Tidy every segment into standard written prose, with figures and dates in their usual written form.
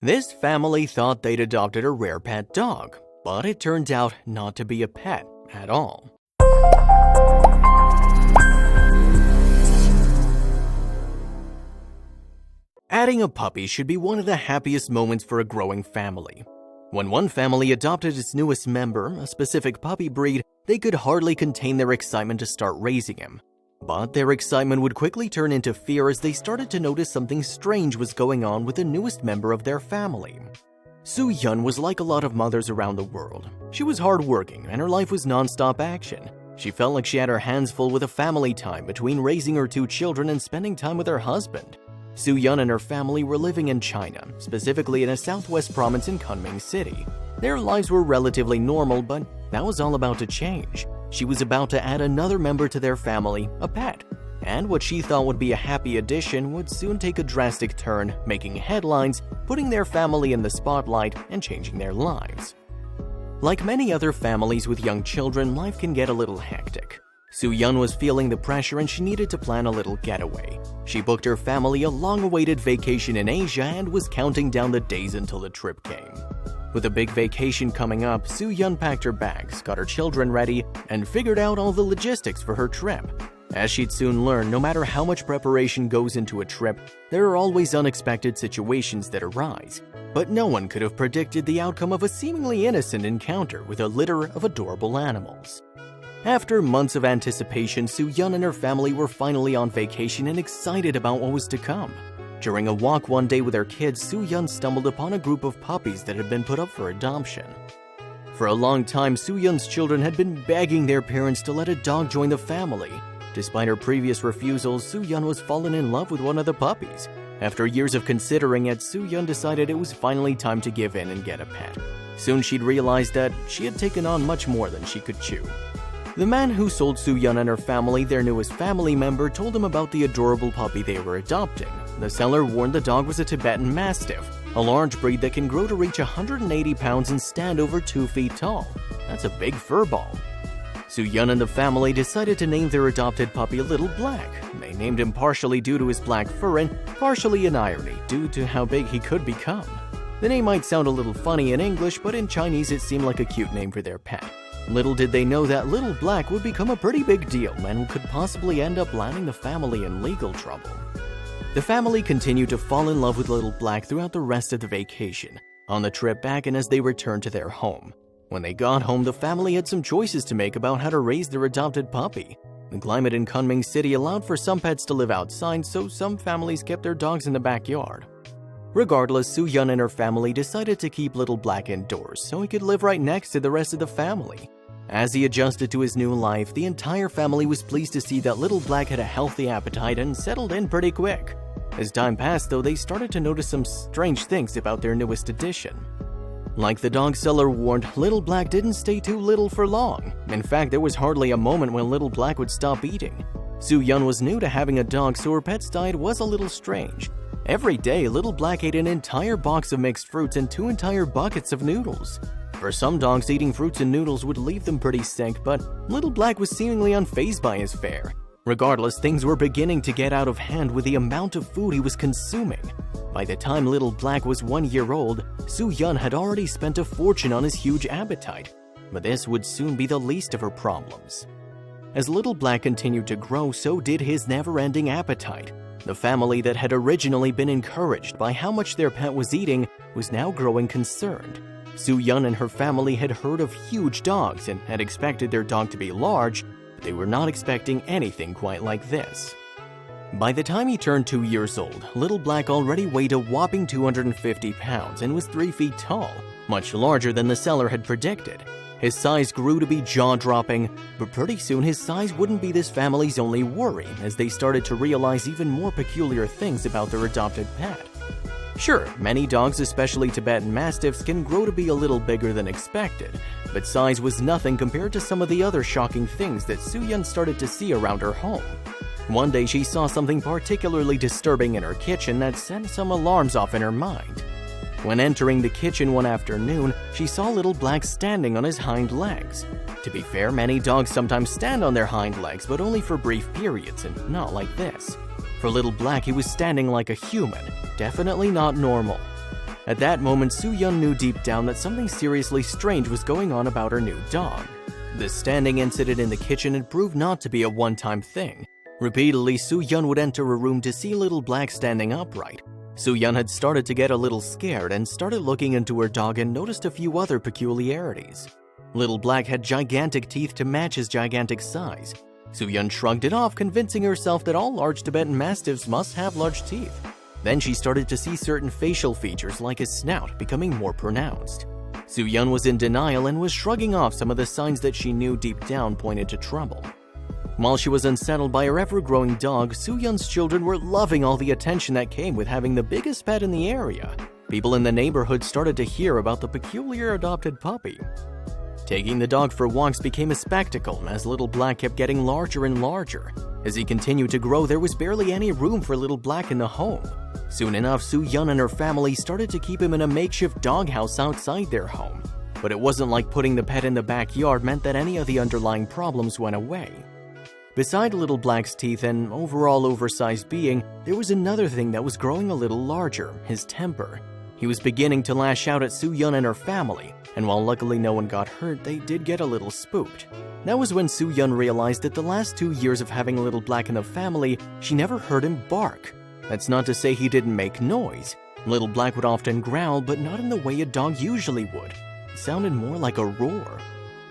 This family thought they'd adopted a rare pet dog, but it turned out not to be a pet at all. Adding a puppy should be one of the happiest moments for a growing family. When one family adopted its newest member, a specific puppy breed, they could hardly contain their excitement to start raising him. But their excitement would quickly turn into fear as they started to notice something strange was going on with the newest member of their family. Soo-Yun was like a lot of mothers around the world. She was hardworking and her life was non-stop action. She felt like she had her hands full with a family time between raising her 2 children and spending time with her husband. Soo-Yun and her family were living in China, specifically in a southwest province in Kunming City. Their lives were relatively normal, but that was all about to change. She was about to add another member to their family, a pet. And what she thought would be a happy addition would soon take a drastic turn, making headlines, putting their family in the spotlight, and changing their lives. Like many other families with young children, life can get a little hectic. Soo-Yun was feeling the pressure and she needed to plan a little getaway. She booked her family a long-awaited vacation in Asia and was counting down the days until the trip came. With a big vacation coming up, Soo-Yun packed her bags, got her children ready, and figured out all the logistics for her trip. As she'd soon learn, no matter how much preparation goes into a trip, there are always unexpected situations that arise. But no one could have predicted the outcome of a seemingly innocent encounter with a litter of adorable animals. After months of anticipation, Soo-Yun and her family were finally on vacation and excited about what was to come. During a walk one day with her kids, Soo-Yun stumbled upon a group of puppies that had been put up for adoption. For a long time, Soo-Yun's children had been begging their parents to let a dog join the family. Despite her previous refusals, Soo-Yun was fallen in love with one of the puppies. After years of considering it, Soo-Yun decided it was finally time to give in and get a pet. Soon she'd realized that she had taken on much more than she could chew. The man who sold Soo-Yun and her family their newest family member told them about the adorable puppy they were adopting. The seller warned the dog was a Tibetan Mastiff, a large breed that can grow to reach 180 pounds and stand over 2 feet tall. That's a big fur ball. Soo-Yun and the family decided to name their adopted puppy Little Black. They named him partially due to his black fur and partially in irony due to how big he could become. The name might sound a little funny in English, but in Chinese it seemed like a cute name for their pet. Little did they know that Little Black would become a pretty big deal and could possibly end up landing the family in legal trouble. The family continued to fall in love with Little Black throughout the rest of the vacation, on the trip back and as they returned to their home. When they got home, the family had some choices to make about how to raise their adopted puppy. The climate in Kunming City allowed for some pets to live outside, so some families kept their dogs in the backyard. Regardless, Soo-Yun and her family decided to keep Little Black indoors so he could live right next to the rest of the family. As he adjusted to his new life, the entire family was pleased to see that Little Black had a healthy appetite and settled in pretty quick. As time passed, though, they started to notice some strange things about their newest addition. Like the dog seller warned, Little Black didn't stay too little for long. In fact, there was hardly a moment when Little Black would stop eating. Soo-Yun was new to having a dog, so her pet's diet was a little strange. Every day, Little Black ate an entire box of mixed fruits and 2 entire buckets of noodles. For some dogs, eating fruits and noodles would leave them pretty sick, but Little Black was seemingly unfazed by his fare. Regardless, things were beginning to get out of hand with the amount of food he was consuming. By the time Little Black was 1 year old, Soo-Yun had already spent a fortune on his huge appetite. But this would soon be the least of her problems. As Little Black continued to grow, so did his never-ending appetite. The family that had originally been encouraged by how much their pet was eating was now growing concerned. Soo-Yun and her family had heard of huge dogs and had expected their dog to be large, but they were not expecting anything quite like this. By the time he turned 2 years old, Little Black already weighed a whopping 250 pounds and was 3 feet tall, much larger than the seller had predicted. His size grew to be jaw-dropping, but pretty soon his size wouldn't be this family's only worry as they started to realize even more peculiar things about their adopted pet. Sure, many dogs, especially Tibetan Mastiffs, can grow to be a little bigger than expected, but size was nothing compared to some of the other shocking things that Soo-Yun started to see around her home. One day she saw something particularly disturbing in her kitchen that sent some alarms off in her mind. When entering the kitchen one afternoon, she saw Little Black standing on his hind legs. To be fair, many dogs sometimes stand on their hind legs, but only for brief periods and not like this. For Little Black, he was standing like a human, definitely not normal. At that moment, Soo-yeon knew deep down that something seriously strange was going on about her new dog. This standing incident in the kitchen had proved not to be a one-time thing. Repeatedly, Soo-yeon would enter a room to see Little Black standing upright. Soo-yeon had started to get a little scared and started looking into her dog and noticed a few other peculiarities. Little Black had gigantic teeth to match his gigantic size. Soo-yeon shrugged it off, convincing herself that all large Tibetan Mastiffs must have large teeth. Then she started to see certain facial features like his snout becoming more pronounced. Soo-yeon was in denial and was shrugging off some of the signs that she knew deep down pointed to trouble. While she was unsettled by her ever-growing dog, Soo-yeon's children were loving all the attention that came with having the biggest pet in the area. People in the neighborhood started to hear about the peculiar adopted puppy. Taking the dog for walks became a spectacle as Little Black kept getting larger and larger. As he continued to grow, there was barely any room for Little Black in the home. Soon enough, Soo-yeon and her family started to keep him in a makeshift doghouse outside their home. But it wasn't like putting the pet in the backyard meant that any of the underlying problems went away. Beside Little Black's teeth and overall oversized being, there was another thing that was growing a little larger, his temper. He was beginning to lash out at Soo-yeon and her family, and while luckily no one got hurt, they did get a little spooked. That was when Soo-yeon realized that the last 2 years of having Little Black in the family, she never heard him bark. That's not to say he didn't make noise. Little Black would often growl, but not in the way a dog usually would. It sounded more like a roar.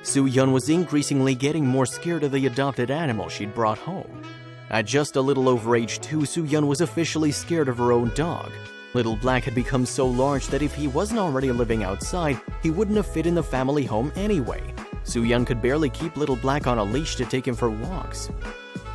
Soo-yeon was increasingly getting more scared of the adopted animal she'd brought home. At just a little over age 2, Soo-yeon was officially scared of her own dog. Little Black had become so large that if he wasn't already living outside, he wouldn't have fit in the family home anyway. Soo-yeon could barely keep Little Black on a leash to take him for walks.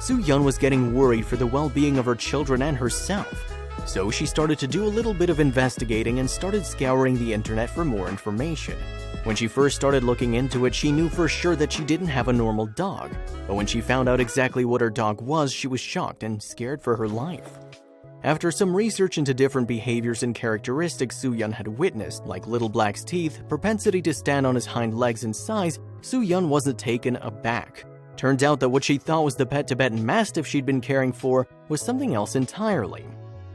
Soo-yeon was getting worried for the well-being of her children and herself. So she started to do a little bit of investigating and started scouring the internet for more information. When she first started looking into it, she knew for sure that she didn't have a normal dog. But when she found out exactly what her dog was, she was shocked and scared for her life. After some research into different behaviors and characteristics Soo-yeon had witnessed, like Little Black's teeth, propensity to stand on his hind legs and size, Soo-yeon wasn't taken aback. Turned out that what she thought was the pet Tibetan Mastiff she'd been caring for was something else entirely.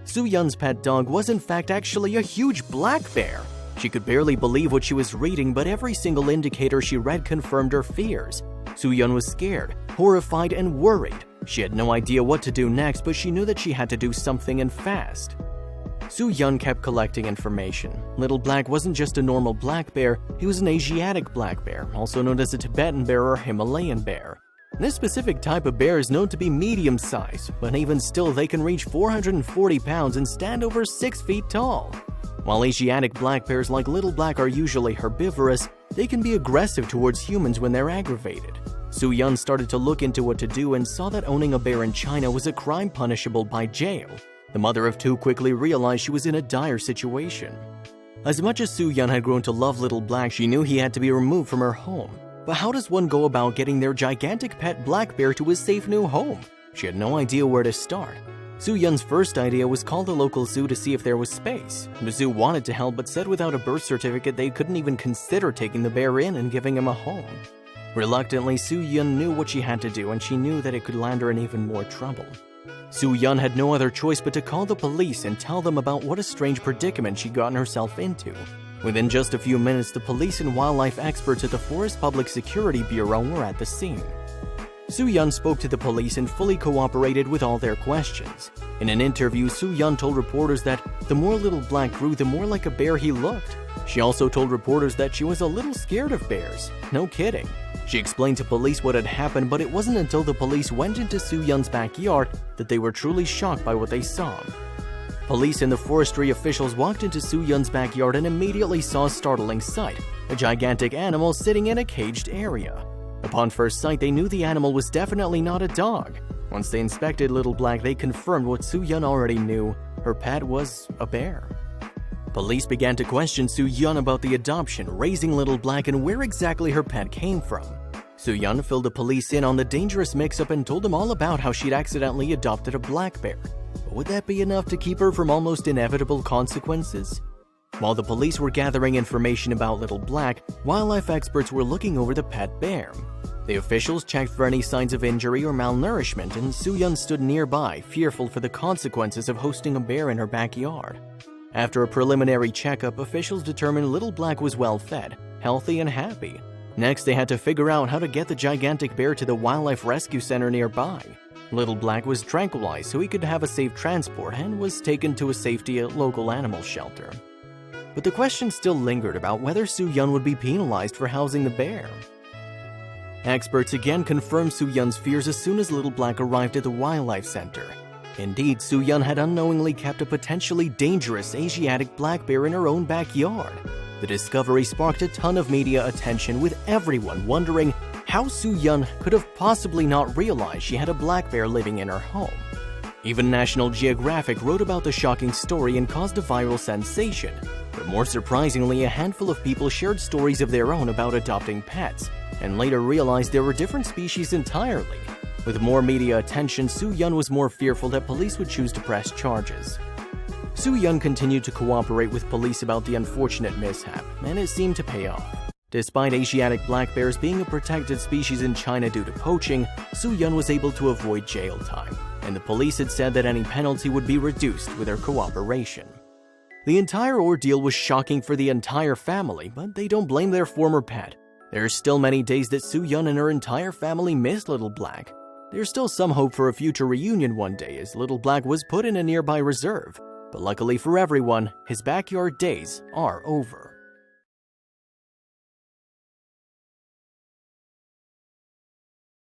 Soo-yeon's pet dog was in fact actually a huge black bear. She could barely believe what she was reading, but every single indicator she read confirmed her fears. Soo-yeon was scared, horrified, and worried. She had no idea what to do next, but she knew that she had to do something and fast. Soo-yeon kept collecting information. Little Black wasn't just a normal black bear, he was an Asiatic black bear, also known as a Tibetan bear or Himalayan bear. This specific type of bear is known to be medium-sized, but even still they can reach 440 pounds and stand over 6 feet tall. While Asiatic black bears like Little Black are usually herbivorous, they can be aggressive towards humans when they're aggravated. Soo-yeon started to look into what to do and saw that owning a bear in China was a crime punishable by jail. The mother of two quickly realized she was in a dire situation. As much as Soo-yeon had grown to love Little Black, she knew he had to be removed from her home. But how does one go about getting their gigantic pet black bear to his safe new home? She had no idea where to start. Soo-yeon's first idea was call the local zoo to see if there was space. The zoo wanted to help but said without a birth certificate they couldn't even consider taking the bear in and giving him a home. Reluctantly, Soo-yeon knew what she had to do and she knew that it could land her in even more trouble. Soo-yeon had no other choice but to call the police and tell them about what a strange predicament she'd gotten herself into. Within just a few minutes, the police and wildlife experts at the Forest Public Security Bureau were at the scene. Soo-yeon spoke to the police and fully cooperated with all their questions. In an interview, Soo-yeon told reporters that the more Little Black grew, the more like a bear he looked. She also told reporters that she was a little scared of bears. No kidding. She explained to police what had happened, but it wasn't until the police went into Soo-yeon's backyard that they were truly shocked by what they saw. Police and the forestry officials walked into Soo-yeon's backyard and immediately saw a startling sight, a gigantic animal sitting in a caged area. Upon first sight, they knew the animal was definitely not a dog. Once they inspected Little Black, they confirmed what Soo-yeon already knew. Her pet was a bear. Police began to question Soo-yeon about the adoption, raising Little Black, and where exactly her pet came from. Soo-yeon filled the police in on the dangerous mix-up and told them all about how she'd accidentally adopted a black bear. But would that be enough to keep her from almost inevitable consequences? While the police were gathering information about Little Black, wildlife experts were looking over the pet bear. The officials checked for any signs of injury or malnourishment, and Soo-yeon stood nearby, fearful for the consequences of hosting a bear in her backyard. After a preliminary checkup, officials determined Little Black was well fed, healthy, and happy. Next, they had to figure out how to get the gigantic bear to the wildlife rescue center nearby. Little Black was tranquilized so he could have a safe transport and was taken to a safety local animal shelter. But the question still lingered about whether Soo-Yun would be penalized for housing the bear. Experts again confirmed Soo-Yun's fears as soon as Little Black arrived at the wildlife center. Indeed, Soo-Yun had unknowingly kept a potentially dangerous Asiatic black bear in her own backyard. The discovery sparked a ton of media attention, with everyone wondering how Soo-Yun could have possibly not realized she had a black bear living in her home. Even National Geographic wrote about the shocking story and caused a viral sensation. But more surprisingly, a handful of people shared stories of their own about adopting pets, and later realized there were different species entirely. With more media attention, Soo-Yun was more fearful that police would choose to press charges. Soo-Yun continued to cooperate with police about the unfortunate mishap, and it seemed to pay off. Despite Asiatic black bears being a protected species in China due to poaching, Soo-Yun was able to avoid jail time, and the police had said that any penalty would be reduced with her cooperation. The entire ordeal was shocking for the entire family, but they don't blame their former pet. There are still many days that Soo-Yun and her entire family miss Little Black. There's still some hope for a future reunion one day, as Little Black was put in a nearby reserve. But luckily for everyone, his backyard days are over.